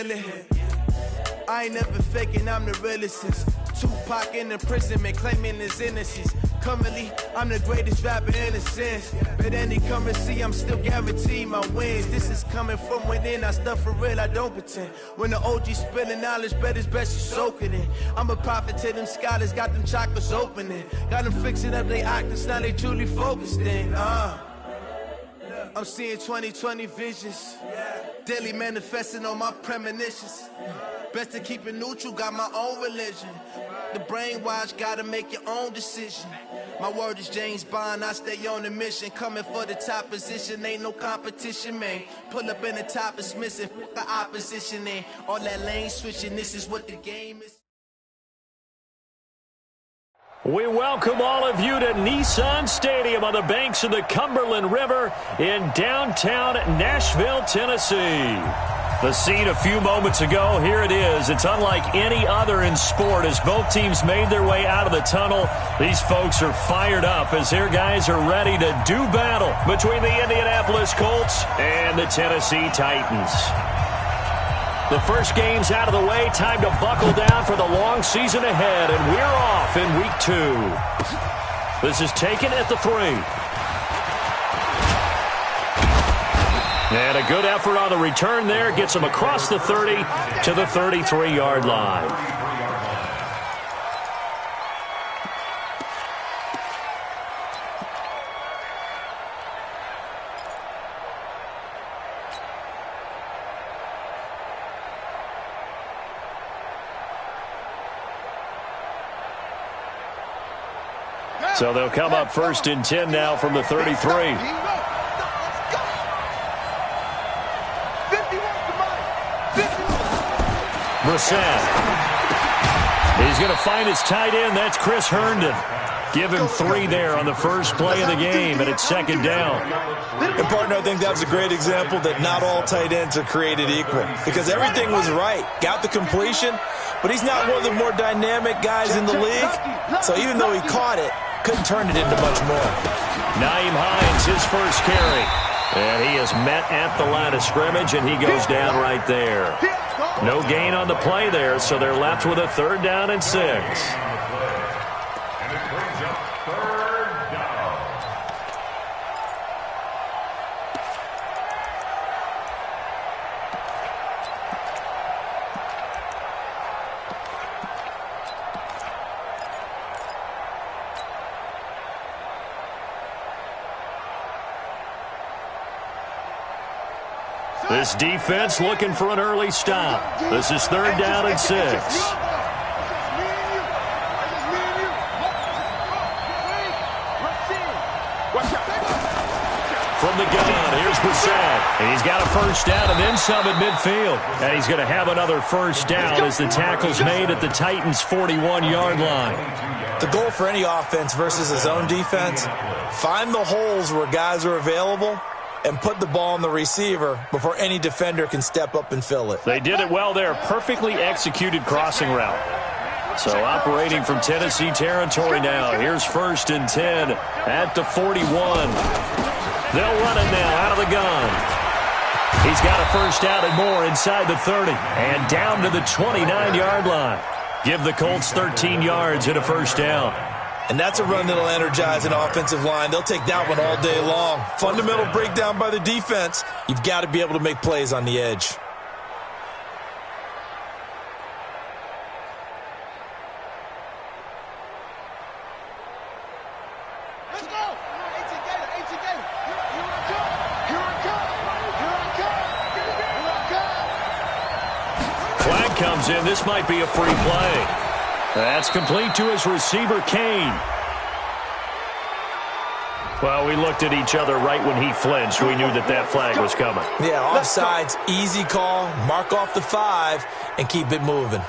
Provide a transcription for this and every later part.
feel it. I ain't never faking, I'm the realest since Tupac in imprisonment, claiming his innocence. Currently, I'm the greatest rapper in a sense. But any currency, I'm still guaranteed my wins. This is coming from within, I stuff for real, I don't pretend. When the OG spilling knowledge, bet it's best you soak it in. I'm a prophet to them scholars, got them chakras opening. Got them fixing up their octaves, now they truly focused in. I'm seeing 2020 visions. Daily manifesting on my premonitions. Best to keep it neutral, got my own religion. The brainwash, gotta make your own decision. My word is James Bond, I stay on the mission. Coming for the top position, ain't no competition, man. Pull up in the top, it's missing, the opposition in. All that lane switching, this is what the game is. We welcome all of you to Nissan Stadium on the banks of the Cumberland River in downtown Nashville, Tennessee. The scene a few moments ago, here it is. It's unlike any other in sport as both teams made their way out of the tunnel. These folks are fired up as their guys are ready to do battle between the Indianapolis Colts and the Tennessee Titans. The first game's out of the way. Time to buckle down for the long season ahead, and we're off in week 2. This is taken at the 3. And a good effort on the return there. Gets him across the 30 to the 33-yard line. So they'll come up 1st and 10 now from the 33. Brissett. He's going to find his tight end. That's Chris Herndon. Give him 3 there on the first play of the game, and it's 2nd down. And, partner, I think that was a great example that not all tight ends are created equal because everything was right. Got the completion, but he's not one of the more dynamic guys in the league. So even though he caught it, couldn't turn it into much more. Nyheim Hines, his first carry. And he is met at the line of scrimmage, and he goes down right there. No gain on the play there, so they're left with a 3rd down and 6. This defense looking for an early stop. This is 3rd down and 6. From the gun, here's Brissett. And he's got a 1st down and then some at midfield. And he's going to have another 1st down as the tackle's made at the Titans' 41-yard line. The goal for any offense versus his own defense, find the holes where guys are available and put the ball on the receiver before any defender can step up and fill it. They did it well there. Perfectly executed crossing route. So operating from Tennessee territory now. Here's 1st and 10 at the 41. They'll run it now out of the gun. He's got a 1st down and more inside the 30. And down to the 29-yard line. Give the Colts 13 yards and a 1st down. And that's a run that'll energize an offensive line. They'll take that one all day long. Fundamental breakdown by the defense. You've got to be able to make plays on the edge. Let's go! Flag comes in. This might be a free play. That's complete to his receiver, Kane. Well, we looked at each other right when he flinched. We knew that flag was coming. Yeah, offsides, easy call, mark off the 5, and keep it moving.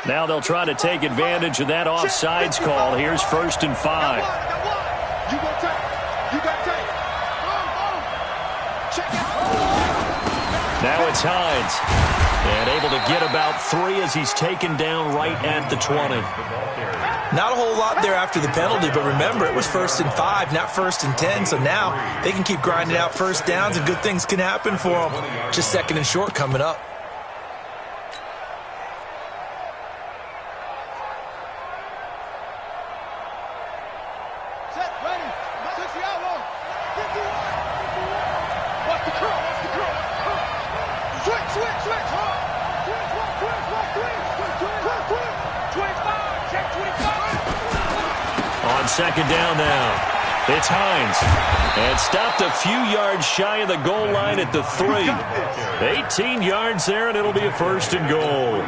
Now they'll try to take advantage of that offsides call. Here's 1st and 5. You got tape. Now it's Hines. And able to get about 3 as he's taken down right at the 20. Not a whole lot there after the penalty, but remember, it was 1st and 5, not 1st and 10, so now they can keep grinding out first downs and good things can happen for them. Just 2nd and short coming up. Set, ready. 60 out long. 51. Watch the curl, watch the curl. Switch, switch, switch. Switch, one, switch, 25, check 25. On 2nd down now. It's Hines. And stopped a few yards shy of the goal line at the 3. 18 yards there, and it'll be a 1st and goal.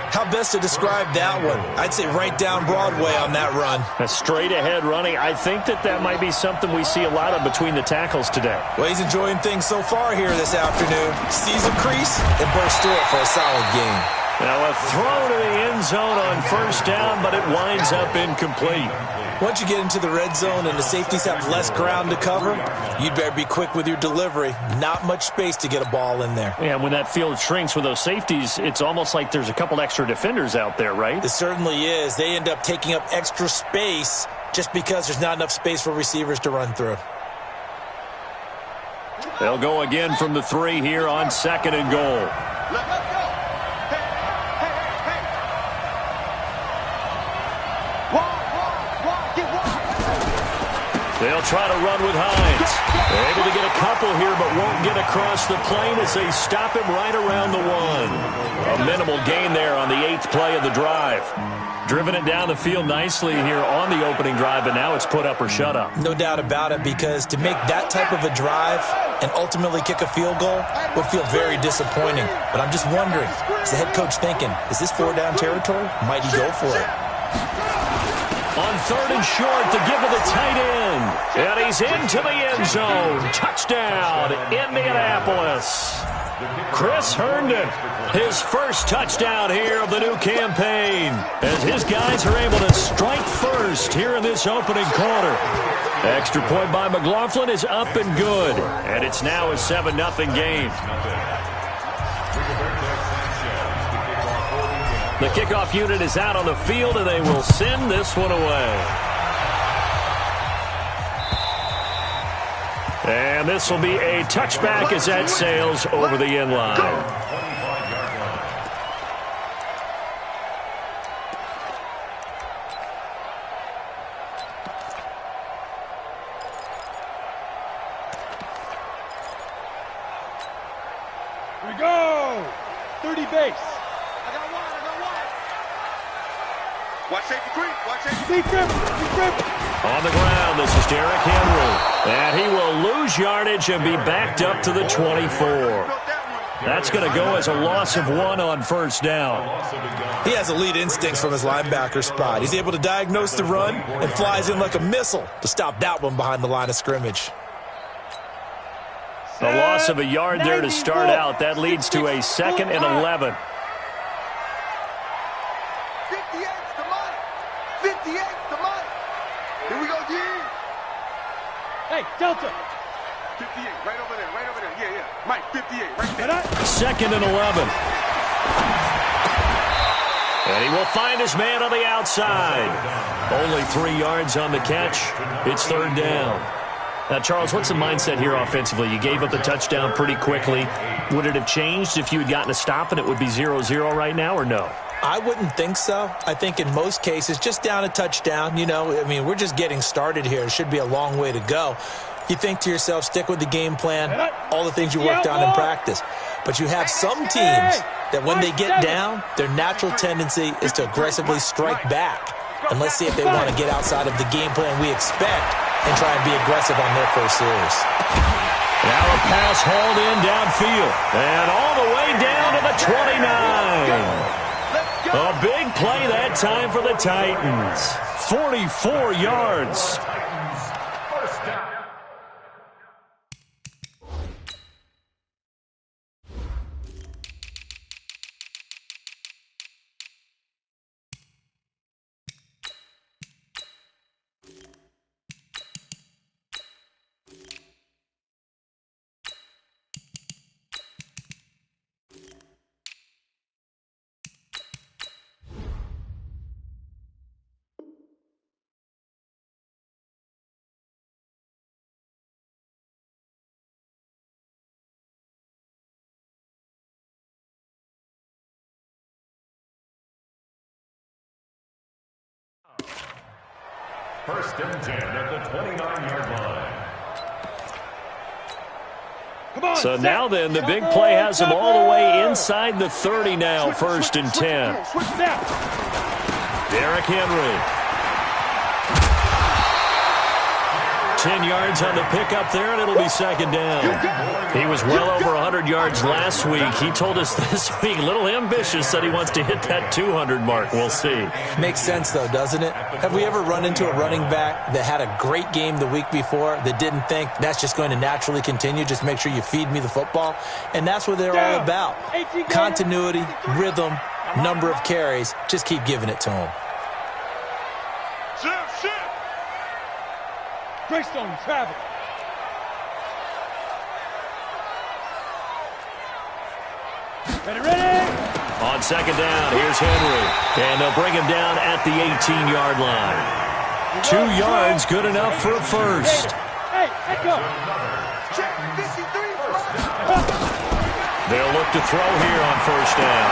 How best to describe that one? I'd say right down Broadway on that run. A straight-ahead running. I think that might be something we see a lot of between the tackles today. Well, he's enjoying things so far here this afternoon. Sees a crease and bursts through it for a solid gain. Now a throw to the end zone on 1st down, but it winds up incomplete. Once you get into the red zone and the safeties have less ground to cover, you'd better be quick with your delivery. Not much space to get a ball in there. Yeah, when that field shrinks with those safeties, it's almost like there's a couple extra defenders out there, right? It certainly is. They end up taking up extra space just because there's not enough space for receivers to run through. They'll go again from the 3 here on 2nd and goal. Let's go. They'll try to run with Hines. They're able to get a couple here, but won't get across the plane as they stop him right around the 1. A minimal gain there on the 8th play of the drive. Driven it down the field nicely here on the opening drive, but now it's put up or shut up. No doubt about it, because to make that type of a drive and ultimately kick a field goal will feel very disappointing. But I'm just wondering, is the head coach thinking, is this 4-down territory? Might he go for it? On 3rd and short, to give to the tight end. And he's into the end zone. Touchdown, Indianapolis. Chris Herndon, his first touchdown here of the new campaign, as his guys are able to strike first here in this opening quarter. Extra point by McLaughlin is up and good, and it's now a 7-0 game. The kickoff unit is out on the field, and they will send this one away. And this will be a touchback as that sails over the end line. Here we go. 30 base. I got one. Watch safety creep. Watch safety creep. On the ground, this is Derrick Henry. And he will lose yardage and be backed up to the 24. That's going to go as a loss of 1 on 1st down. He has elite instincts from his linebacker spot. He's able to diagnose the run and flies in like a missile to stop that one behind the line of scrimmage. A loss of a yard there to start out. That leads to a 2nd and 11. 58's the money. 58's the money. Here we go, D. Hey, Delta. 58, right over there. Yeah. Mike, 58, right there. 2nd and 11. And he will find his man on the outside. Only 3 yards on the catch. It's 3rd down. Now, Charles, what's the mindset here offensively? You gave up the touchdown pretty quickly. Would it have changed if you had gotten a stop and it would be 0-0 right now, or no? I wouldn't think so. I think in most cases, just down a touchdown, we're just getting started here. It should be a long way to go. You think to yourself, stick with the game plan, all the things you worked on in practice. But you have some teams that when they get down, their natural tendency is to aggressively strike back. And let's see if they want to get outside of the game plan we expect and try and be aggressive on their first series. Now a pass hauled in downfield. And all the way down to the 29. A big play that time for the Titans. 44 yards. First and 10 at the 29-yard line. So now then, the big play has him all the way inside the 30 now. First and 10. Derrick Henry. 10 yards on the pickup there, and it'll be second down. He was well over 100 yards last week. He told us this week, a little ambitious, that he wants to hit that 200 mark. We'll see. Makes sense, though, doesn't it? Have we ever run into a running back that had a great game the week before that didn't think that's just going to naturally continue? Just make sure you feed me the football. And that's what they're all about. Continuity, rhythm, number of carries. Just keep giving it to him. Greystone, travel. Ready? On second down, here's Henry. And they'll bring him down at the 18-yard line. 2 yards, good enough for a first. Hey, go. They'll look to throw here on first down.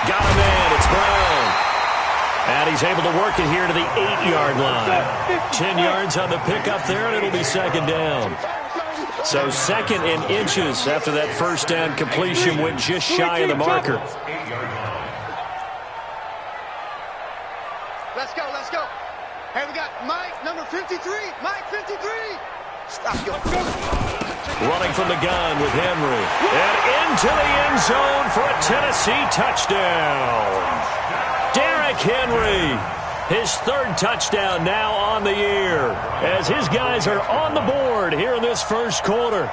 Got him in, it's Brown. And he's able to work it here to the 8-yard line. 10 yards on the pickup there, and it'll be second down. So second in inches after that first down completion went just shy of the marker. Let's go. Hey, we got Mike, number 53. Mike, 53. Stop your... Running from the gun with Henry. And into the end zone for a Tennessee touchdown. Derrick Henry, his third touchdown now on the year, as his guys are on the board here in this first quarter.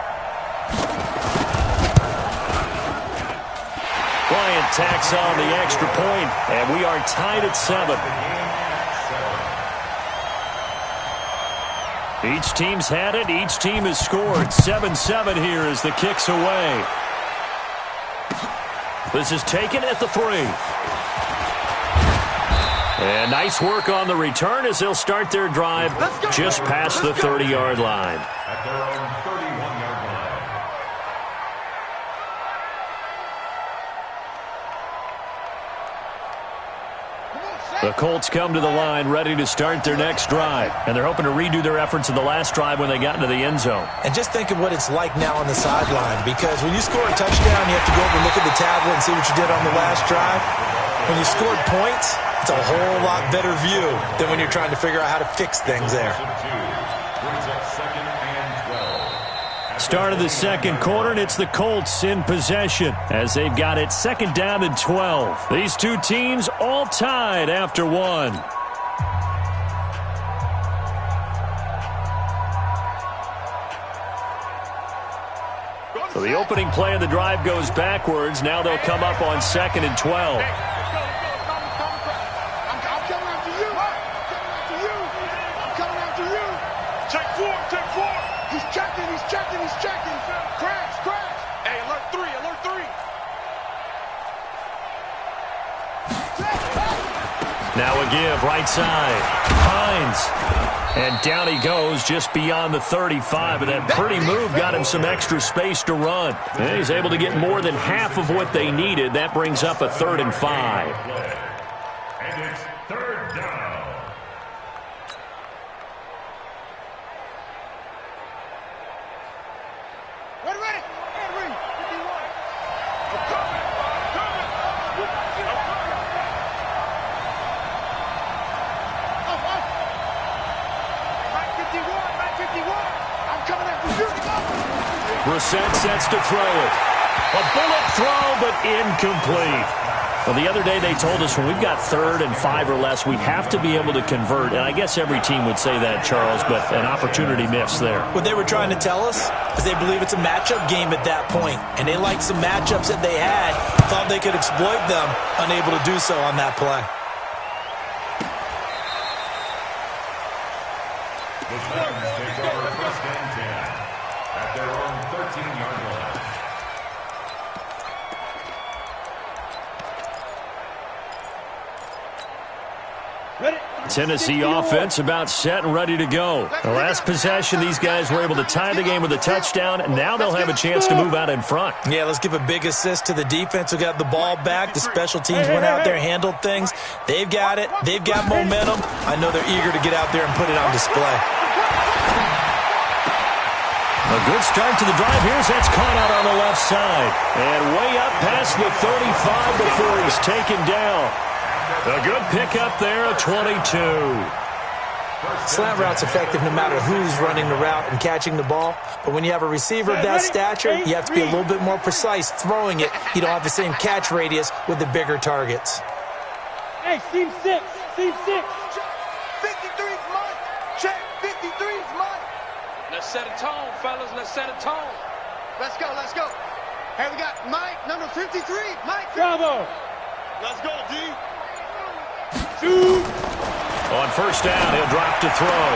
Bryant tacks on the extra point, and we are tied at 7. Each team's had it. Each team has scored. 7-7 here as the kick's away. This is taken at the 3. And nice work on the return as they'll start their drive just past the 30-yard line. At their own 31-yard line. The Colts come to the line ready to start their next drive. And they're hoping to redo their efforts in the last drive when they got into the end zone. And just think of what it's like now on the sideline, because when you score a touchdown, you have to go over and look at the tablet and see what you did on the last drive. When you scored points, it's a whole lot better view than when you're trying to figure out how to fix things there. Start of the second quarter, and it's the Colts in possession as they've got it second down and 12. These two teams all tied after 1. So the opening play of the drive goes backwards. Now they'll come up on second and 12. He's checking. Crash. Hey, alert 3. Now a give, right side. Hines. And down he goes just beyond the 35. And that pretty move got him some extra space to run. And he's able to get more than half of what they needed. That brings up a 3rd and 5. And it's 3rd down. Ready. Henry, 51. I'm coming. Mike 51. I'm coming after you. Brissett sets to throw it. A bullet throw, but incomplete. Well, the other day they told us when we've got 3rd and 5 or less, we have to be able to convert. And I guess every team would say that, Charles, but an opportunity missed there. What they were trying to tell us is they believe it's a matchup game at that point, and they liked some matchups that they had, thought they could exploit them, unable to do so on that play. The Titans take over first and 10 at their own 13-yard line. Ready. Tennessee offense about set and ready to go. The last possession, these guys were able to tie the game with a touchdown, and now they'll have a chance to move out in front. Yeah, let's give a big assist to the defense who got the ball back. The special teams went out there, handled things. They've got it. They've got momentum. I know they're eager to get out there and put it on display. A good start to the drive. Here's that's caught out on the left side. And way up past the 35 before he's taken down. A good pickup there at 22. Slant route's effective no matter who's running the route and catching the ball. But when you have a receiver of that stature, you have to be a little bit more precise throwing it. You don't have the same catch radius with the bigger targets. Hey, seam 6. 53's mine. Check, 53's mine. Let's set a tone, fellas. Let's set a tone. Let's go. Hey, we got Mike, number 53. Mike. Bravo. Let's go, D. Shoot. On first down, he'll drop to throw.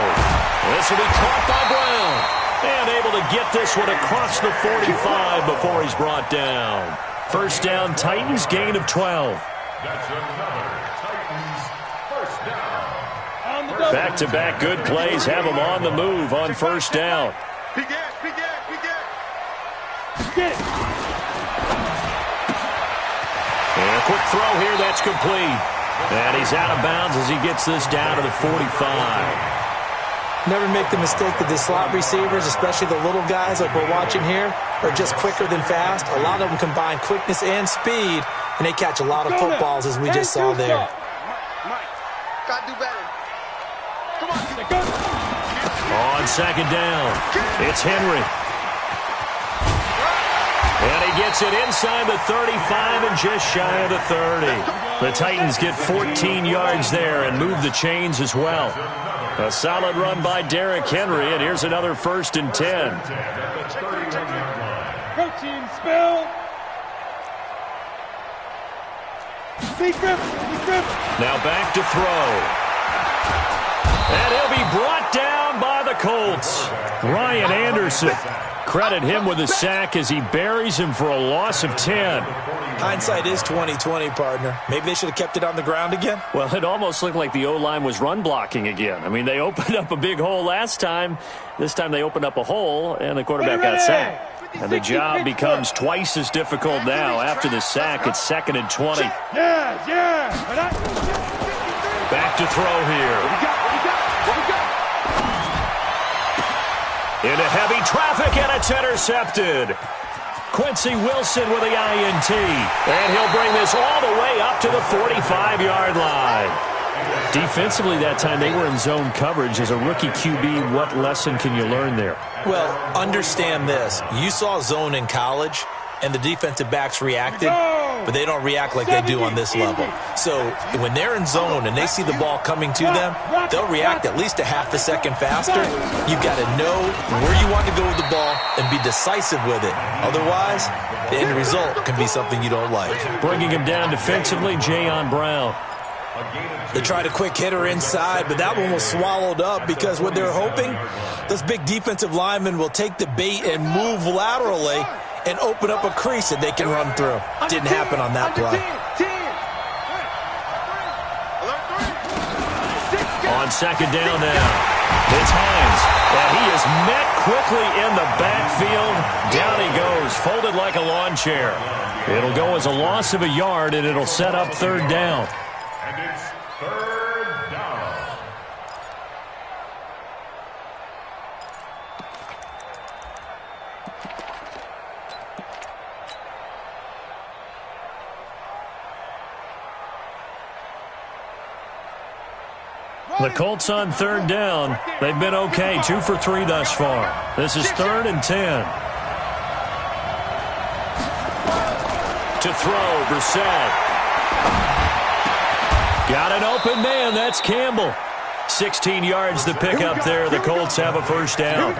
This will be caught by Brown. And able to get this one across the 45 before he's brought down. First down, Titans, gain of 12. That's another Titans first down. Back-to-back good plays have him on the move on first down. Big ass. And a quick throw here, that's complete. And he's out of bounds as he gets this down to the 45. Never make the mistake that the slot receivers, especially the little guys like we're watching here, are just quicker than fast. A lot of them combine quickness and speed, and they catch a lot of footballs as we just saw there. Mike, gotta do better. Come on, On second down, it's Henry. And he gets it inside the 35 and just shy of the 30. The Titans get 14 yards there and move the chains as well. A solid run by Derrick Henry, and here's another 1st and 10. Go team, spill. Now back to throw. And he'll be brought down by the Colts. Ryan Anderson. Credit him with a sack as he buries him for a loss of 10. Hindsight is 20/20, partner. Maybe they should have kept it on the ground again. Well, it almost looked like the O-line was run blocking again. I mean, they opened up a big hole last time. This time they opened up a hole, and the quarterback got sacked. And the job becomes twice as difficult now. After the sack, it's 2nd and 20. Back to throw here. Into heavy traffic, and it's intercepted. Quincy Wilson with the INT. And he'll bring this all the way up to the 45-yard line. Defensively that time, they were in zone coverage. As a rookie QB, what lesson can you learn there? Well, understand this. You saw zone in college, and the defensive backs reacted, but they don't react like they do on this level. So when they're in zone and they see the ball coming to them, they'll react at least a half a second faster. You've got to know where you want to go with the ball and be decisive with it. Otherwise, the end result can be something you don't like. Bringing him down defensively, Jayon Brown. They tried a quick hitter inside, but that one was swallowed up because what they're hoping, those big defensive linemen will take the bait and move laterally and open up a crease that they can run through. Didn't happen on that play. On second down now, it's Hines. And he is met quickly in the backfield. Down he goes, folded like a lawn chair. It'll go as a loss of a yard, and it'll set up 3rd down. And it's 3rd down. The Colts on 3rd down. They've been okay, 2 for 3 thus far. This is 3rd and 10. To throw, Brissett. Got an open man, that's Campbell. 16 yards to pick up there. The Colts have a 1st down.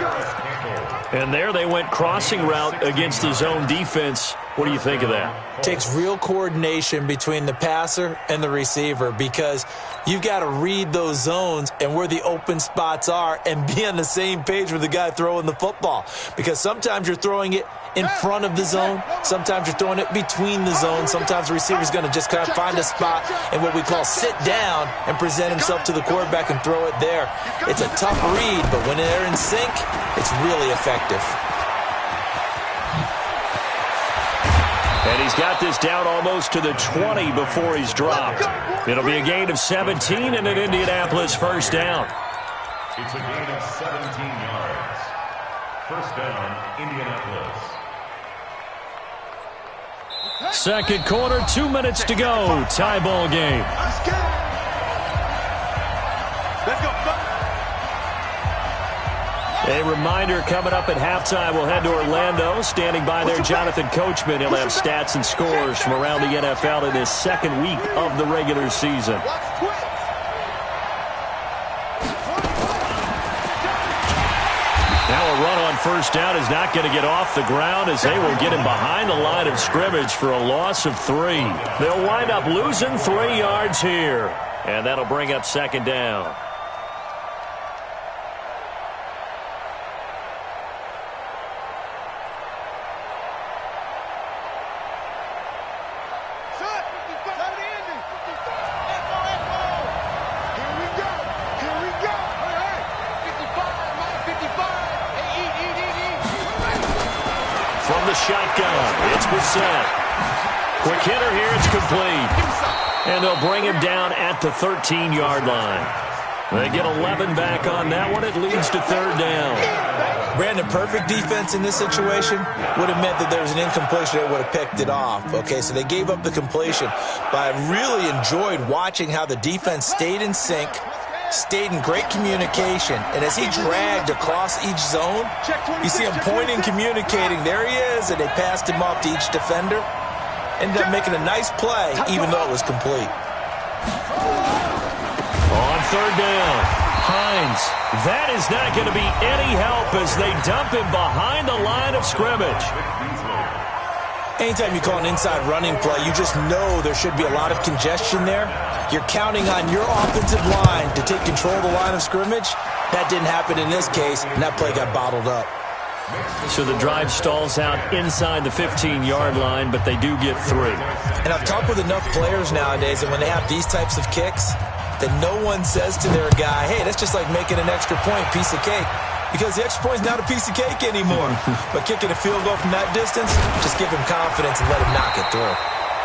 And there they went crossing route against the zone defense. What do you think of that? Takes real coordination between the passer and the receiver because you've got to read those zones and where the open spots are and be on the same page with the guy throwing the football. Because sometimes you're throwing it in front of the zone. Sometimes you're throwing it between the zones. Sometimes the receiver's going to just kind of find a spot and what we call sit down and present himself to the quarterback and throw it there. It's a tough read, but when they're in sync, it's really effective. And he's got this down almost to the 20 before he's dropped. It'll be a gain of 17 and an Indianapolis first down. It's a gain of 17 yards. First down, Indianapolis. Second quarter, 2 minutes to go. Tie ball game. Let's go. A reminder coming up at halftime, we'll head to Orlando. Standing by there, Jonathan Coachman. He'll have stats and scores from around the NFL in his second week of the regular season. Now a run on first down is not going to get off the ground as they will get him behind the line of scrimmage for a loss of 3. They'll wind up losing 3 yards here, and that'll bring up second down. Shotgun. It's Brissett. Quick hitter here. It's complete. And they'll bring him down at the 13-yard line. They get 11 back on that one. It leads to third down. Brandon, perfect defense in this situation would have meant that there was an incompletion that would have picked it off. Okay, so they gave up the completion. But I really enjoyed watching how the defense stayed in sync, stayed in great communication, and as he dragged across each zone, you see him pointing, communicating. There he is, and they passed him off to each defender. Ended up making a nice play, even though it was complete. On third down, Hines. That is not going to be any help as they dump him behind the line of scrimmage. Anytime you call an inside running play, you just know there should be a lot of congestion there. You're counting on your offensive line to take control of the line of scrimmage. That didn't happen in this case, and that play got bottled up. So the drive stalls out inside the 15-yard line, but they do get 3. And I've talked with enough players nowadays that when they have these types of kicks, that no one says to their guy, hey, that's just like making an extra point, piece of cake. Because the extra point is not a piece of cake anymore. But kicking a field goal from that distance, just give him confidence and let him knock it through.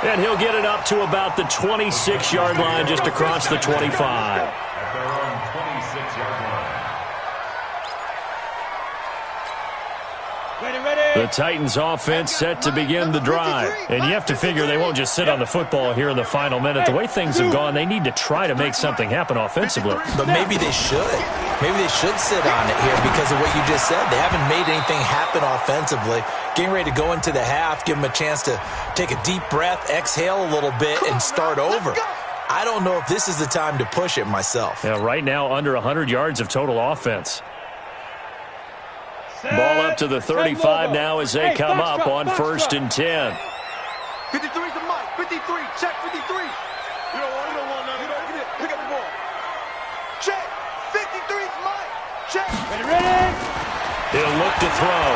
And he'll get it up to about the 26-yard line, just across the 25. At their own 26-yard line. The Titans offense set to begin the drive. And you have to figure they won't just sit on the football here in the final minute. The way things have gone, they need to try to make something happen offensively. But maybe they should. Maybe they should sit on it here because of what you just said. They haven't made anything happen offensively. Getting ready to go into the half, give them a chance to take a deep breath, exhale a little bit, and start over. I don't know if this is the time to push it myself. Yeah, right now under 100 yards of total offense. Ball up to the 35 now as they come up on 1st and 10. 53's the mic. 53. Check 53. You don't want none. Pick up the ball. Check. 53's mic. Check. Ready. He'll look to throw.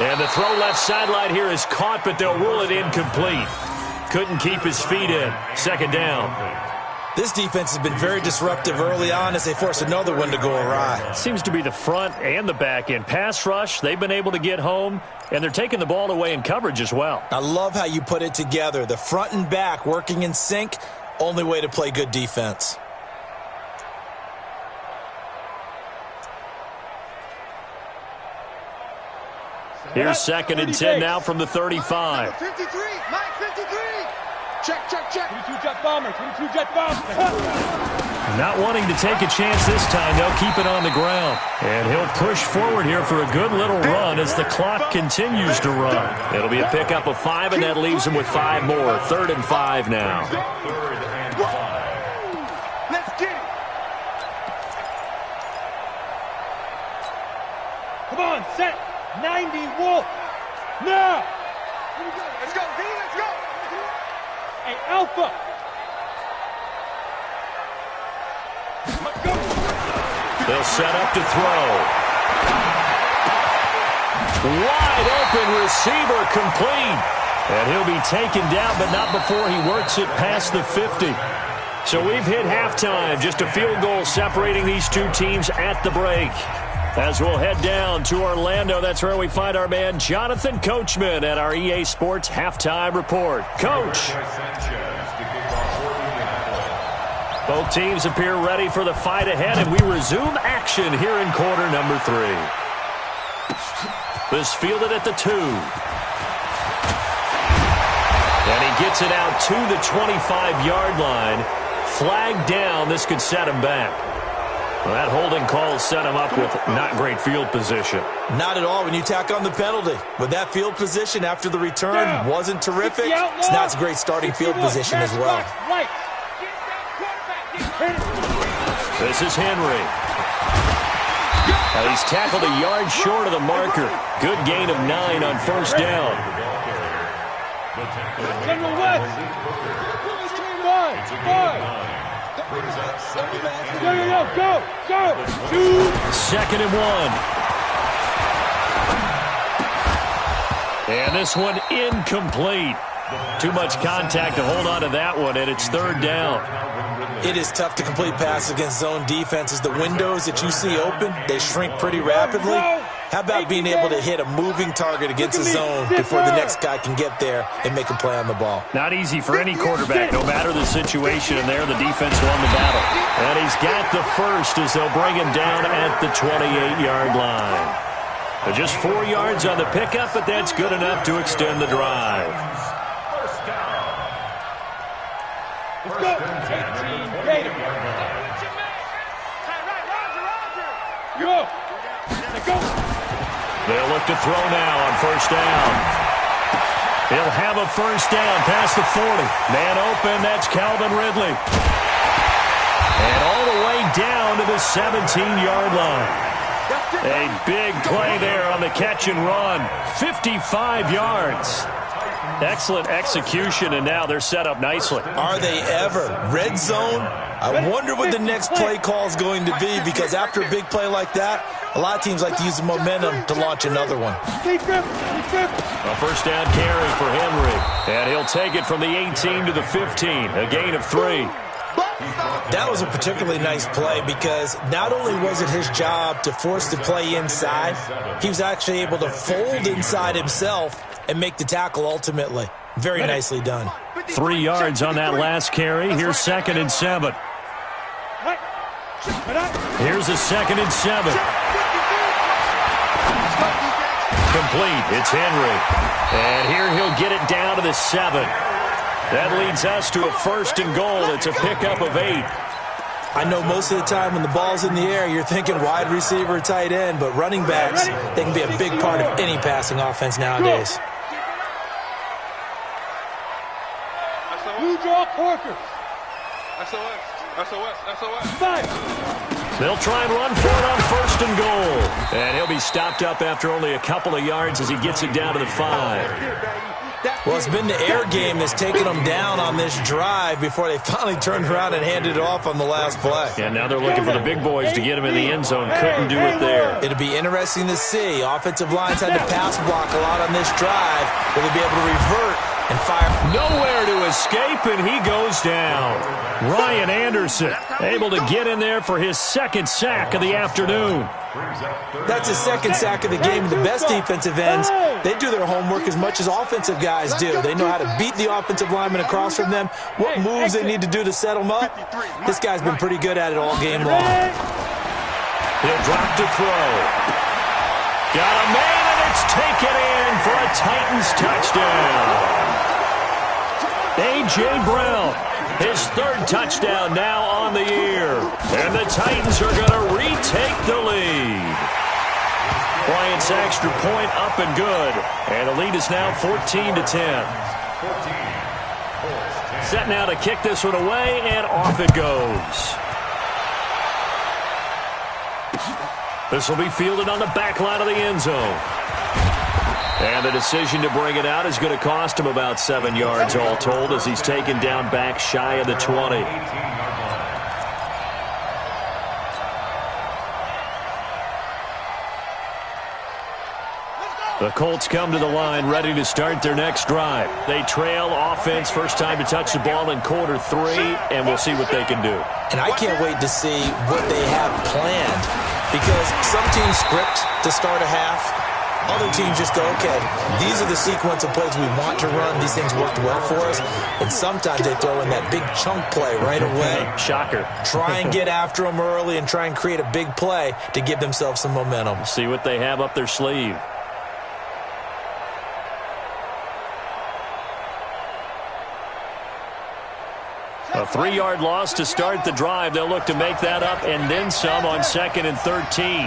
And the throw left sideline here is caught, but they'll rule it incomplete. Couldn't keep his feet in. Second down. This defense has been very disruptive early on as they force another one to go awry. Seems to be the front and the back end. Pass rush, they've been able to get home, and they're taking the ball away in coverage as well. I love how you put it together. The front and back working in sync, only way to play good defense. Here's 2nd and 10 now from the 35. 53. Mike, 53. Check. 22 jet bomber. 22 jet bomber. Not wanting to take a chance this time. They'll keep it on the ground. And he'll push forward here for a good little run as the clock continues to run. It'll be a pickup of 5, and that leaves him with 5 more. 3rd and 5 now. 3rd and 5. Let's get it. Come on, set. 90 Wolf. Now. Let's go, D. Let's go. Hey, Alpha. They'll set up to throw. Wide open receiver complete. And he'll be taken down, but not before he works it past the 50. So we've hit halftime. Just a field goal separating these two teams at the break. As we'll head down to Orlando, that's where we find our man Jonathan Coachman at our EA Sports Halftime Report. Coach. Both teams appear ready for the fight ahead, and we resume action here in quarter number 3. This fielded at the 2. And he gets it out to the 25-yard line. Flag down. This could set him back. Well, that holding call set him up with not great field position. Not at all when you tack on the penalty. But that field position after the return wasn't terrific. So now it's a great starting field position as well. This is Henry. Now he's tackled a yard short of the marker. Good gain of 9 on first down. Second and 1. And this one incomplete. Too much contact to hold on to that one, and it's third down. It is tough to complete passes against zone defenses. The windows that you see open, they shrink pretty rapidly. How about being able to hit a moving target against a zone before the next guy can get there and make a play on the ball? Not easy for any quarterback, no matter the situation, and there the defense won the battle. And he's got the first as they'll bring him down at the 28-yard line. But just 4 yards on the pickup, but that's good enough to extend the drive. They'll look to throw now on first down. He'll have a first down past the 40. Man open, that's Calvin Ridley. And all the way down to the 17-yard line. A big play there on the catch and run. 55 yards. Excellent execution, and now they're set up nicely. Are they ever? Red zone? I wonder what the next play call is going to be, because after a big play like that, a lot of teams like to use the momentum to launch another one. A first down carry for Henry, and he'll take it from the 18 to the 15, a gain of 3. That was a particularly nice play because not only was it his job to force the play inside, he was actually able to fold inside himself and make the tackle ultimately. Very nicely done. 3 yards on that last carry. Here's 2nd and 7. Here's a 2nd and 7. Complete. It's Henry. And here he'll get it down to the 7. That leads us to a 1st and goal. It's a pickup of 8. I know most of the time when the ball's in the air, you're thinking wide receiver, tight end, but running backs, they can be a big part of any passing offense nowadays. Blue draw Corker. SOS. They'll try and run for it on 1st and goal. And he'll be stopped up after only a couple of yards as he gets it down to the 5. Well, it's been the air game that's taken them down on this drive before they finally turned around and handed it off on the last play. And now they're looking for the big boys to get him in the end zone. Couldn't do it there. It'll be interesting to see. Offensive lines had to pass block a lot on this drive. Will they be able to revert and fire? Nowhere to escape, and he goes down. Ryan Anderson able to get in there for his 2nd sack of the afternoon. That's his 2nd sack of the game. The best defensive ends, they do their homework as much as offensive guys do. They know how to beat the offensive lineman across from them, what moves they need to do to set them up. This guy's been pretty good at it all game long. He'll drop to throw. Got a man, and it's taken in for a Titans touchdown. A.J. Brown, his 3rd touchdown now on the year. And the Titans are going to retake the lead. Bryant's extra point up and good. And the lead is now 14-10. Set now to kick this one away, and off it goes. This will be fielded on the back line of the end zone. And the decision to bring it out is going to cost him about 7 yards all told as he's taken down back shy of the 20. The Colts come to the line ready to start their next drive. They trail offense, first time to touch the ball in quarter 3, and we'll see what they can do. And I can't wait to see what they have planned, because some teams script to start a half. Other teams just go, okay, these are the sequence of plays we want to run. These things worked well for us. And sometimes they throw in that big chunk play right away. Shocker. Try and get after them early and try and create a big play to give themselves some momentum. See what they have up their sleeve. A 3-yard loss to start the drive. They'll look to make that up and then some on 2nd and 13.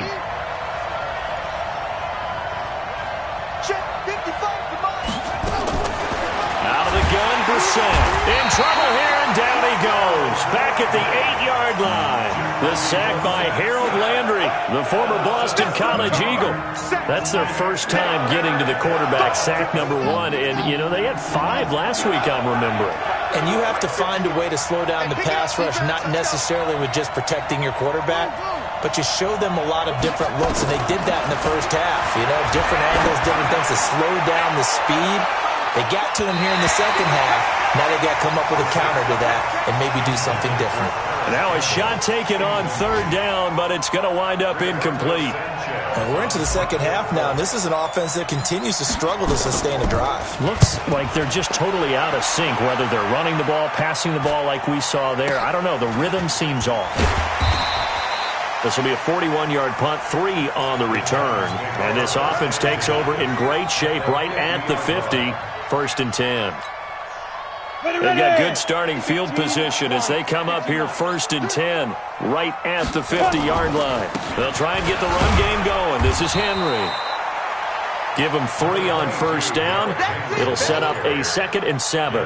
Out of the gun, Brissett. In trouble here, and down he goes. Back at the 8-yard line. The sack by Harold Landry, the former Boston College Eagle. That's their first time getting to the quarterback, sack number 1. And, you know, they had 5 last week, I'm remembering. And you have to find a way to slow down the pass rush, not necessarily with just protecting your quarterback, but you show them a lot of different looks, and they did that in the first half. You know, different angles, different things to slow down the speed. They got to him here in the second half. Now they got to come up with a counter to that and maybe do something different. Now a shot taken on 3rd down, but it's going to wind up incomplete. And we're into the second half now, and this is an offense that continues to struggle to sustain a drive. Looks like they're just totally out of sync, whether they're running the ball, passing the ball like we saw there. I don't know. The rhythm seems off. This will be a 41-yard punt, 3 on the return. And this offense takes over in great shape right at the 50, 1st and 10. They've got good starting field position as they come up here 1st and 10, right at the 50-yard line. They'll try and get the run game going. This is Henry. Give them 3 on 1st down. It'll set up a 2nd and 7.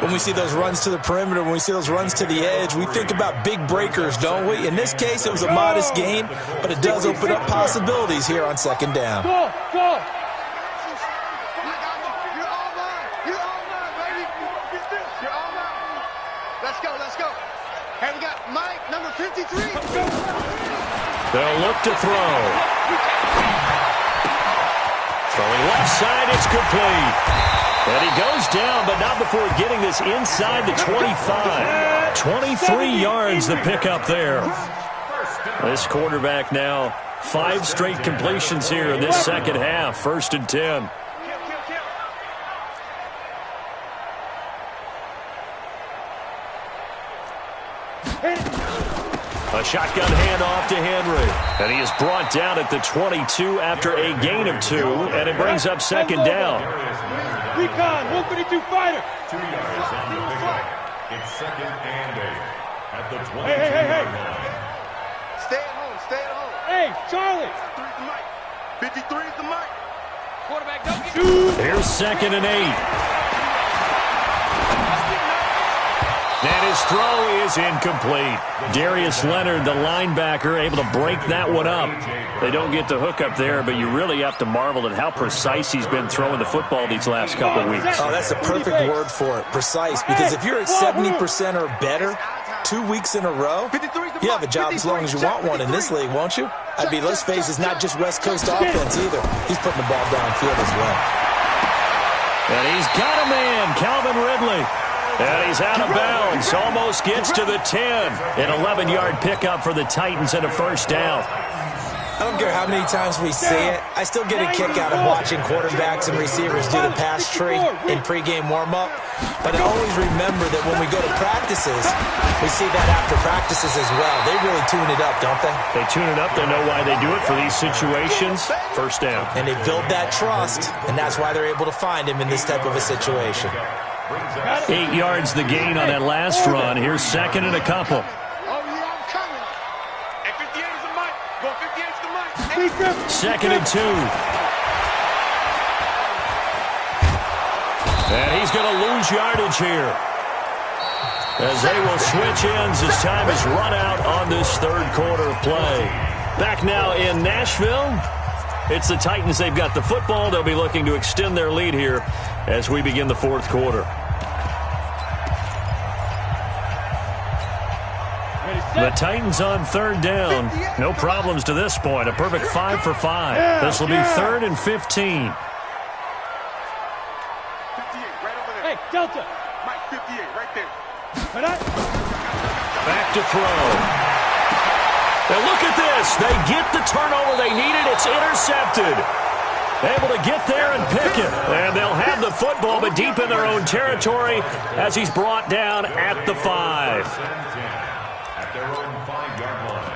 When we see those runs to the perimeter, when we see those runs to the edge, we think about big breakers, don't we? In this case, it was a modest gain, but it does open up possibilities here on 2nd down. Go! Let's go. Hey, we got Mike, number 53. They'll look to throw. Throwing left side, it's complete. And he goes down, but not before getting this inside the 25. 23 yards the pickup there. This quarterback now 5 straight completions here in this second half. 1st and 10. A shotgun handoff to Henry. And he is brought down at the 22 after a gain of 2, and it brings up 2nd down. Recon, 152 fighter. 2 yards on the pickup. It's 2nd and 8 at the 22 Hey. line. Stay at home. Hey, Charlie. 53 is the mic. Quarterback, don't get... Here's 2nd and 8. And his throw is incomplete. Darius Leonard, the linebacker, able to break that one up. They don't get the hook up there, but you really have to marvel at how precise he's been throwing the football these last couple weeks. Oh, that's the perfect word for it, precise, because if you're at 70% or better 2 weeks in a row, you have a job as long as you want one in this league, won't you? Let's face it, it's not just West Coast offense either. He's putting the ball downfield as well. And he's got a man, Calvin Ridley. And he's out of bounds. Almost gets to the 10. An 11-yard pickup for the Titans and a 1st down. I don't care how many times we see it. I still get a kick out of watching quarterbacks and receivers do the pass tree in pregame warm-up. But I always remember that when we go to practices, we see that after practices as well. They really tune it up, don't they? They tune it up. They know why they do it for these situations. 1st down. And they build that trust, and that's why they're able to find him in this type of a situation. 8 yards the gain on that last run. Here's 2nd and a couple. Oh, yeah, I'm coming. Hey, 58 is the mic. Go 58 is the mic. 2nd and 2. And he's going to lose yardage here, as they will switch ends as time is run out on this 3rd quarter of play. Back now in Nashville. It's the Titans. They've got the football. They'll be looking to extend their lead here as we begin the 4th quarter. Ready, The Titans on third down. No problems to this point. A perfect 5 for 5. This will be 3rd and 15. 58, right over there. Hey, Delta. Mike, 58, right there. Back to throw. Now look at this. They get the turnover they needed. It's intercepted. Able to get there and pick it. And they'll have the football, but deep in their own territory as he's brought down at the 5. At their own 5-yard line.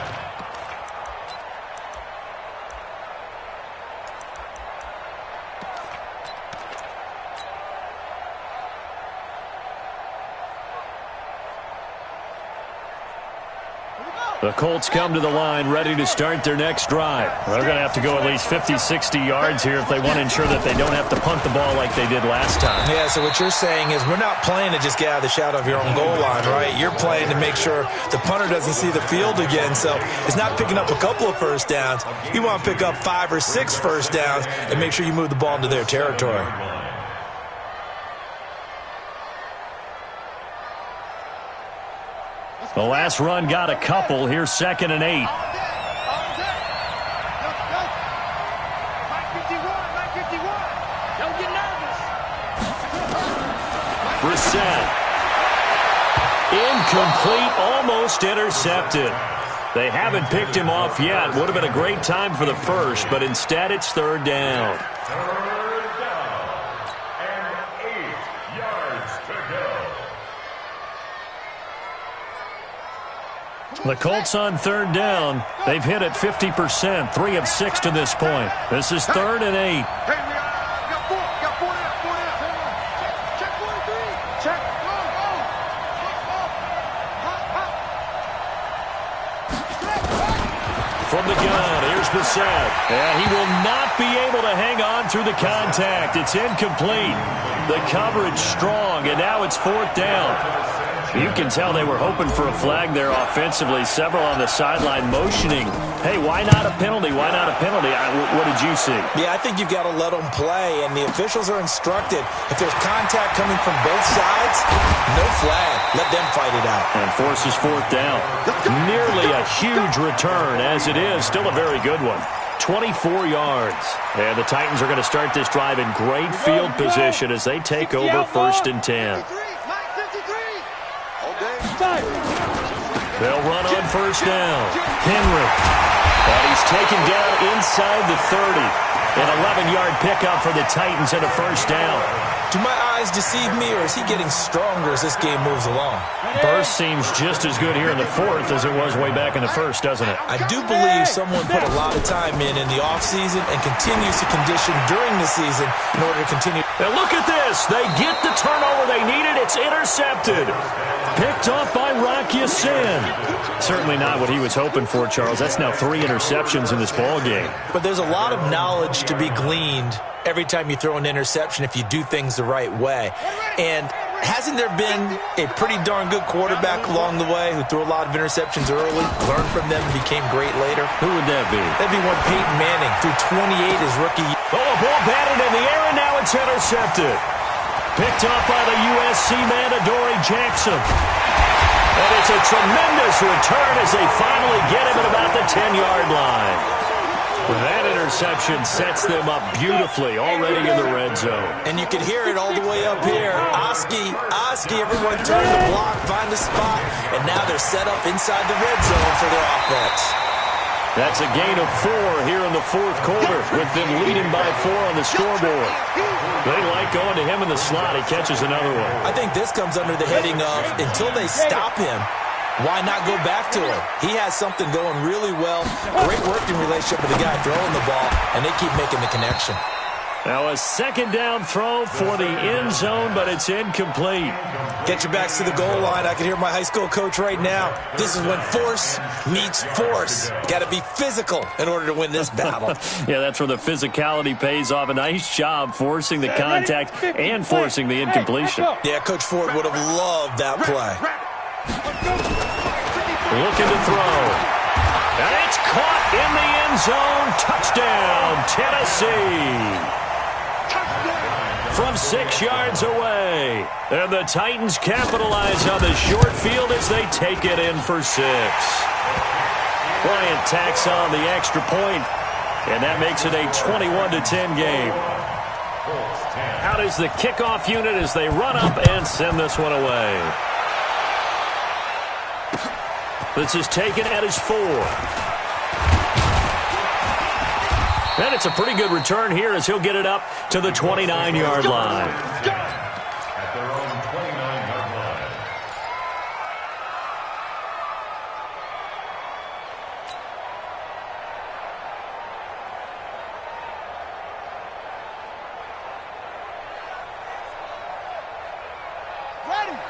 The Colts come to the line ready to start their next drive. They're going to have to go at least 50, 60 yards here if they want to ensure that they don't have to punt the ball like they did last time. Yeah, so what you're saying is we're not playing to just get out of the shadow of your own goal line, right? You're playing to make sure the punter doesn't see the field again. So it's not picking up a couple of first downs. You want to pick up 5 or 6 first downs and make sure you move the ball into their territory. The last run got a couple. Here's 2nd and 8. Don't get nervous. Brissett. Incomplete, almost intercepted. They haven't picked him off yet. Would have been a great time for the first, but instead it's 3rd down. 3rd down and 8 yards to go. The Colts on 3rd down. They've hit it 50%, 3 of 6 to this point. This is 3rd and 8. Hey, we got 4 down. Check 43. Check. From the gun, here's Brissett. And he will not be able to hang on through the contact. It's incomplete. The coverage strong, and now it's 4th down. You can tell they were hoping for a flag there offensively. Several on the sideline motioning. Hey, why not a penalty? Why not a penalty? What did you see? Yeah, I think you've got to let them play, and the officials are instructed. If there's contact coming from both sides, no flag. Let them fight it out. And forces 4th down. Nearly a huge return, as it is. Still a very good one. 24 yards. And the Titans are going to start this drive in great field position as they take over 1st and 10. They'll run on 1st down. Henry. And he's taken down inside the 30. An 11-yard pickup for the Titans and a 1st down. Do my eyes deceive me, or is he getting stronger as this game moves along? Burst seems just as good here in the 4th as it was way back in the 1st, doesn't it? I do believe someone put a lot of time in the offseason and continues to condition during the season in order to continue. Now look at this. They get the turnover they needed. It's intercepted. Picked off by Rocky Sin. Certainly not what he was hoping for, Charles. That's now 3 interceptions in this ball game. But there's a lot of knowledge to be gleaned every time you throw an interception if you do things the right way. And hasn't there been a pretty darn good quarterback along the way who threw a lot of interceptions early, learned from them, and became great later? Who would that be? That'd be one Peyton Manning, threw 28 his rookie year. Oh, a ball batted in the air, and now it's intercepted. Picked off by the USC man, Adoree Jackson. And it's a tremendous return as they finally get him at about the 10-yard line. That interception sets them up beautifully already in the red zone. And you can hear it all the way up here. Oski, everyone turned the block, find the spot, and now they're set up inside the red zone for their offense. That's a gain of 4 here in the 4th quarter, with them leading by 4 on the scoreboard. They like going to him in the slot. He catches another one. I think this comes under the heading of, until they stop him, why not go back to it? He has something going really well. Great working relationship with the guy throwing the ball, and they keep making the connection. Now a 2nd down throw for the end zone, but it's incomplete. Get your backs to the goal line. I can hear my high school coach right now. This is when force meets force. Got to be physical in order to win this battle. Yeah, that's where the physicality pays off. A nice job forcing the contact and forcing the incompletion. Yeah, Coach Ford would have loved that play. Looking to throw. And it's caught in the end zone. Touchdown, Tennessee. from 6 yards away. And the Titans capitalize on the short field as they take it in for 6. Bryant tacks on the extra point, and that makes it a 21-10 game. Out is the kickoff unit as they run up and send this one away. This is taken at his 4. And it's a pretty good return here as he'll get it up to the 29-yard line. At their own 29-yard line.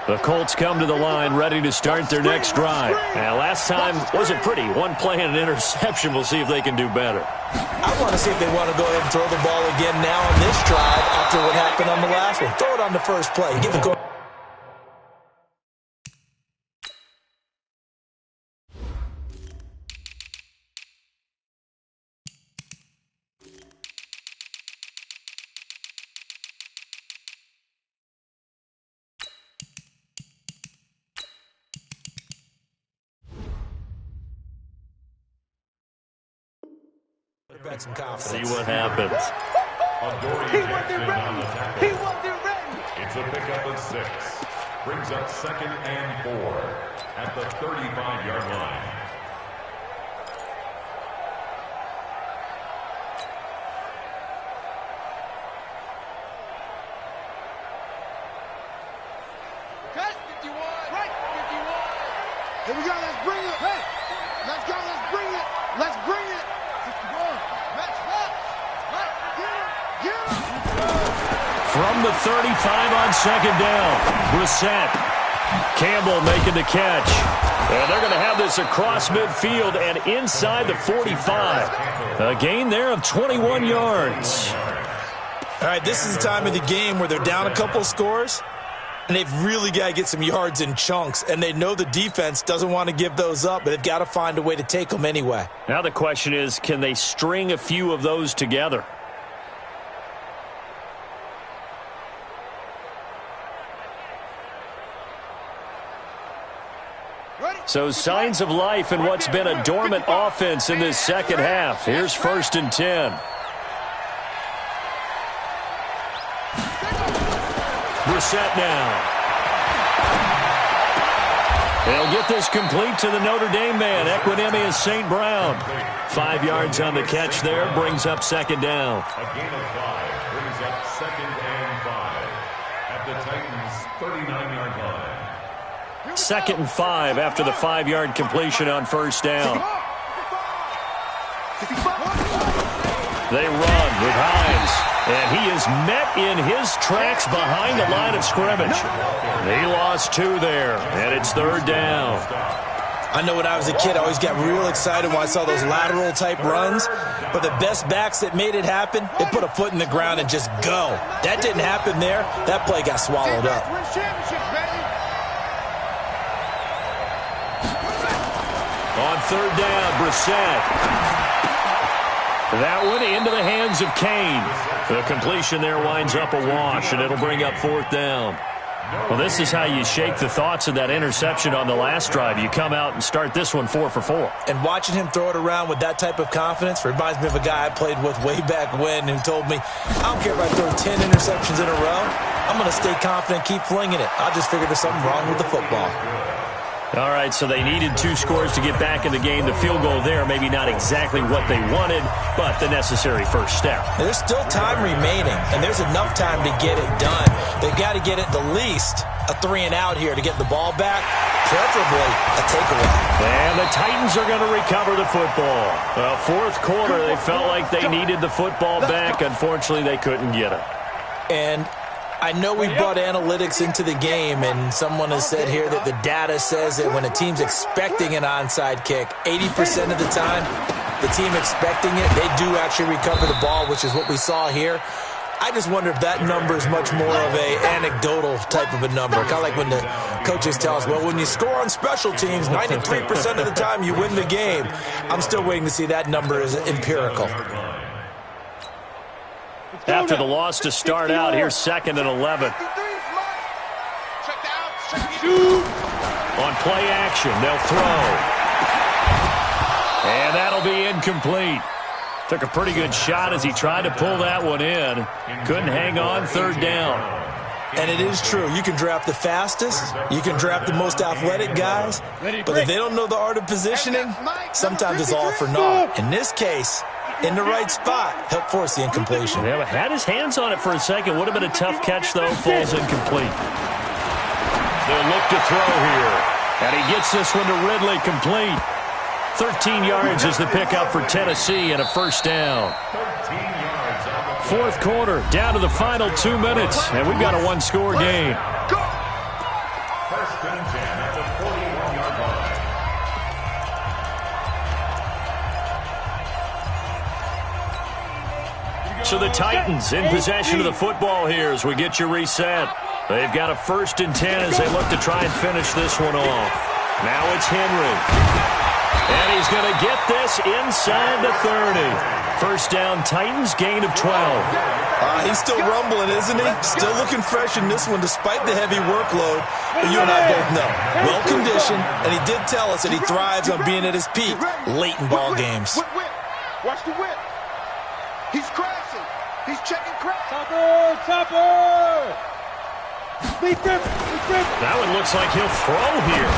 The Colts come to the line ready to start their next drive. Now, last time wasn't pretty. One play and an interception. We'll see if they can do better. I want to see if they want to go ahead and throw the ball again now on this drive after what happened on the last one. Throw it on the first play. Get the goal. Some confidence. See what happens. He wasn't ready. He wasn't ready. It's a pickup of 6. Brings up 2nd and 4 at the 35-yard line. Cut. 51. Right. 51. Here we go. Let's bring it. Hey. Let's go. Let's bring it. Let's bring it. 61. Let's go. From the 35 on 2nd down, Brissett. Campbell making the catch. And they're going to have this across midfield and inside the 45. A gain there of 21 yards. All right, this is the time of the game where they're down a couple scores, and they've really got to get some yards in chunks, and they know the defense doesn't want to give those up, but they've got to find a way to take them anyway. Now the question is, can they string a few of those together? So signs of life in what's been a dormant offense in this second half. Here's 1st and 10. Brissett now. They'll get this complete to the Notre Dame man, Equinemius St. Brown. 5 yards on the catch there, brings up 2nd down. A gain of 5 brings up 2nd and 5 at the Titans' 39-yard line. 2nd and 5 after the 5-yard completion on 1st down. They run with Hines, and he is met in his tracks behind the line of scrimmage. He lost 2 there, and it's 3rd down. I know when I was a kid, I always got real excited when I saw those lateral-type runs, but the best backs that made it happen, they put a foot in the ground and just go. That didn't happen there. That play got swallowed up. On 3rd down, Brissett. That one into the hands of Kane. The completion there winds up a wash, and it'll bring up 4th down. Well, this is how you shake the thoughts of that interception on the last drive. You come out and start this one 4 for 4. And watching him throw it around with that type of confidence reminds me of a guy I played with way back when who told me, I don't care if I throw 10 interceptions in a row. I'm going to stay confident, keep flinging it. I just figured there's something wrong with the football. All right, so they needed 2 scores to get back in the game. The field goal there, maybe not exactly what they wanted, but the necessary first step. There's still time remaining, and there's enough time to get it done. They've got to get at the least a 3-and-out here to get the ball back, preferably a takeaway. And the Titans are going to recover the football. Well, 4th quarter, they felt like they needed the football back. Unfortunately, they couldn't get it. And I know we brought analytics into the game, and someone has said here that the data says that when a team's expecting an onside kick, 80% of the time, the team expecting it, they do actually recover the ball, which is what we saw here. I just wonder if that number is much more of a anecdotal type of a number. Kind of like when the coaches tell us, well, when you score on special teams, 93% of the time you win the game. I'm still waiting to see that number is empirical. After the loss to start out, here's 2nd and 11. On play action, they'll throw. And that'll be incomplete. Took a pretty good shot as he tried to pull that one in. Couldn't hang on, 3rd down. And it is true. You can draft the fastest. You can draft the most athletic guys. But if they don't know the art of positioning, sometimes it's all for naught. In this case, in the right spot, helped force the incompletion. Yeah, had his hands on it for a second. Would have been a tough catch, though. Falls incomplete. They'll look to throw here. And he gets this one to Ridley, complete. 13 yards is the pickup for Tennessee and a 1st down. 4th quarter, down to the final 2 minutes, and we've got a 1-score game. 1st and 10 at the 41-yard line. So the Titans in possession of the football here as we get you reset. They've got a 1st and 10 as they look to try and finish this one off. Now it's Henry. And he's going to get this inside the 30. 1st down, Titans, gain of 12. He's still rumbling, isn't he? Still looking fresh in this one despite the heavy workload. But you and I both know, well-conditioned, and he did tell us that he thrives on being at his peak late in ball games. Watch the whip. He's crashing. He's checking crash. Topper! That one looks like he'll throw here.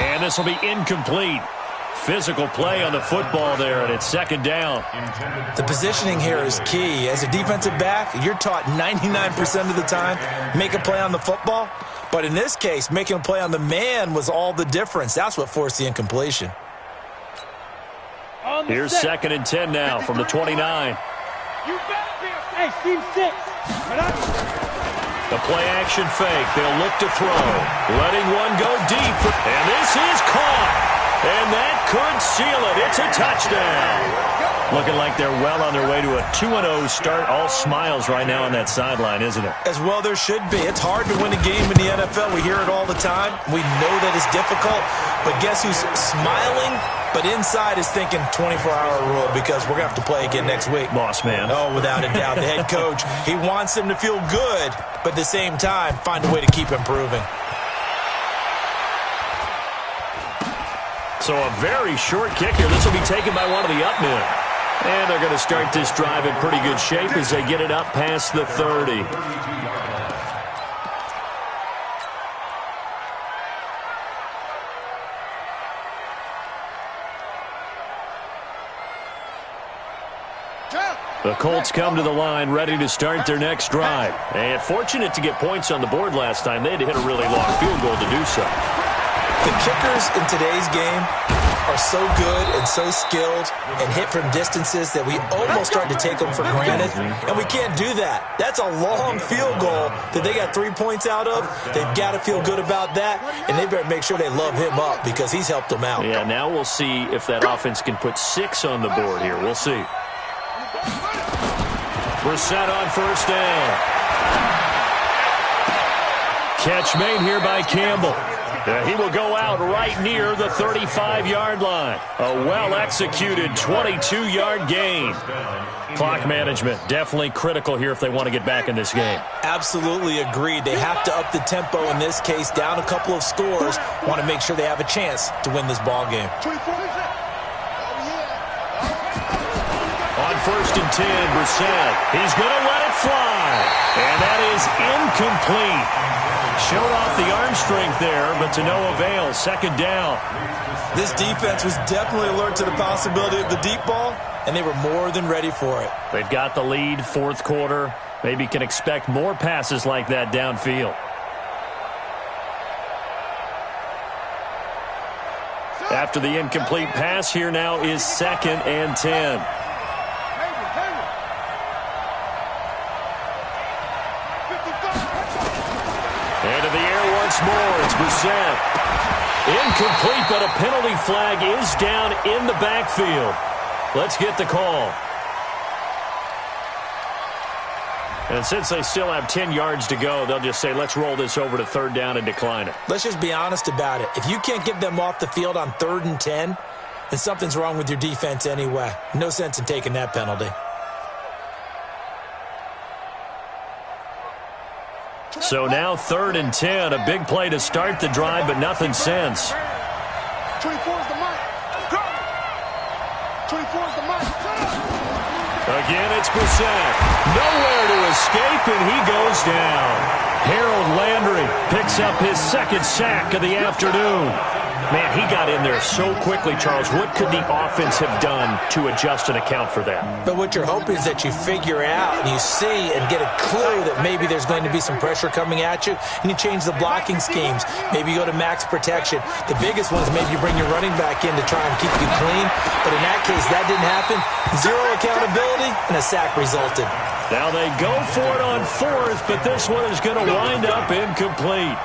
And this will be incomplete. Physical play on the football there, and it's 2nd down. The positioning here is key. As a defensive back, you're taught 99% of the time, make a play on the football. But in this case, making a play on the man was all the difference. That's what forced the incompletion. Here's 2nd and 10 now from the 29. Hey, team 6. The play action fake. They'll look to throw. Letting one go deep. And this is caught. And that could seal it. It's a touchdown. Looking like they're well on their way to a 2-0 start. All smiles right now on that sideline, isn't it? As well there should be. It's hard to win a game in the NFL. We hear it all the time. We know that it's difficult. But guess who's smiling? But inside is thinking 24-hour rule because we're going to have to play again next week. Boss man. Oh, without a doubt. The head coach, he wants them to feel good, but at the same time, find a way to keep improving. So a very short kick here. This will be taken by one of the up men. And they're going to start this drive in pretty good shape as they get it up past the 30. The Colts come to the line ready to start their next drive. And fortunate to get points on the board last time. They had to hit a really long field goal to do so. The kickers in today's game are so good and so skilled and hit from distances that we almost start to take them for granted. And we can't do that. That's a long field goal that they got 3 points out of. They've got to feel good about that, and they better make sure they love him up because he's helped them out. Yeah, now we'll see if that offense can put 6 on the board here. We'll see. Brissett on 1st down. Catch made here by Campbell. He will go out right near the 35-yard line. A well-executed 22-yard gain. Clock management definitely critical here if they want to get back in this game. Absolutely agreed. They have to up the tempo in this case, down a couple of scores. Want to make sure they have a chance to win this ball game. On 1st and 10, Brissett. He's going to let it fly. And that is incomplete. Showed off the arm strength there, but to no avail. 2nd down. This defense was definitely alert to the possibility of the deep ball, and they were more than ready for it. They've got the lead, 4th quarter. Maybe can expect more passes like that downfield. After the incomplete pass, here now is 2nd and 10. Into the air once more. It's Brissett. Incomplete, but a penalty flag is down in the backfield. Let's get the call. And since they still have 10 yards to go, they'll just say, let's roll this over to 3rd down and decline it. Let's just be honest about it. If you can't get them off the field on 3rd and 10, then something's wrong with your defense anyway. No sense in taking that penalty. So now 3rd and 10, a big play to start the drive, but nothing since. 24 is the mic. 24 is the mic. Again, it's Brissett. Nowhere to escape, and he goes down. Harold Landry picks up his 2nd sack of the afternoon. Man, he got in there so quickly, Charles. What could the offense have done to adjust and account for that? But what you're hoping is that you figure out and you see and get a clue that maybe there's going to be some pressure coming at you, and you change the blocking schemes. Maybe you go to max protection. The biggest one is maybe you bring your running back in to try and keep you clean. But in that case, that didn't happen. 0 accountability, and a sack resulted. Now they go for it on 4th, but this one is going to wind up incomplete.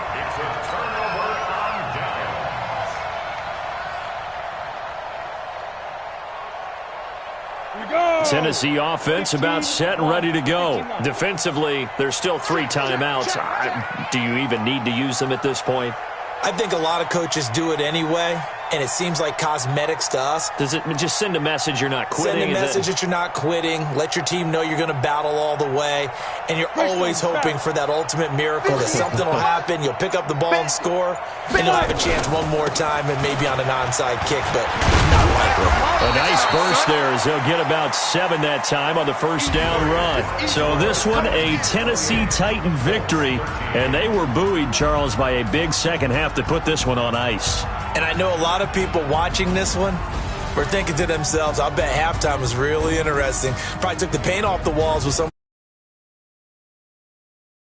Tennessee offense about set and ready to go. Defensively, there's still 3 timeouts. Do you even need to use them at this point? I think a lot of coaches do it anyway, and it seems like cosmetics to us. Does it just send a message you're not quitting? Send a message that you're not quitting. Let your team know you're going to battle all the way, and you're always hoping for that ultimate miracle that something will happen, you'll pick up the ball and score, and you'll have a chance one more time and maybe on an onside kick, but not likely. A nice burst there as they'll get about 7 that time on the 1st down run. So this one, a Tennessee Titan victory, and they were buoyed, Charles, by a big second half to put this one on ice. And I know a lot of people watching this one were thinking to themselves, I bet halftime was really interesting. Probably took the paint off the walls with some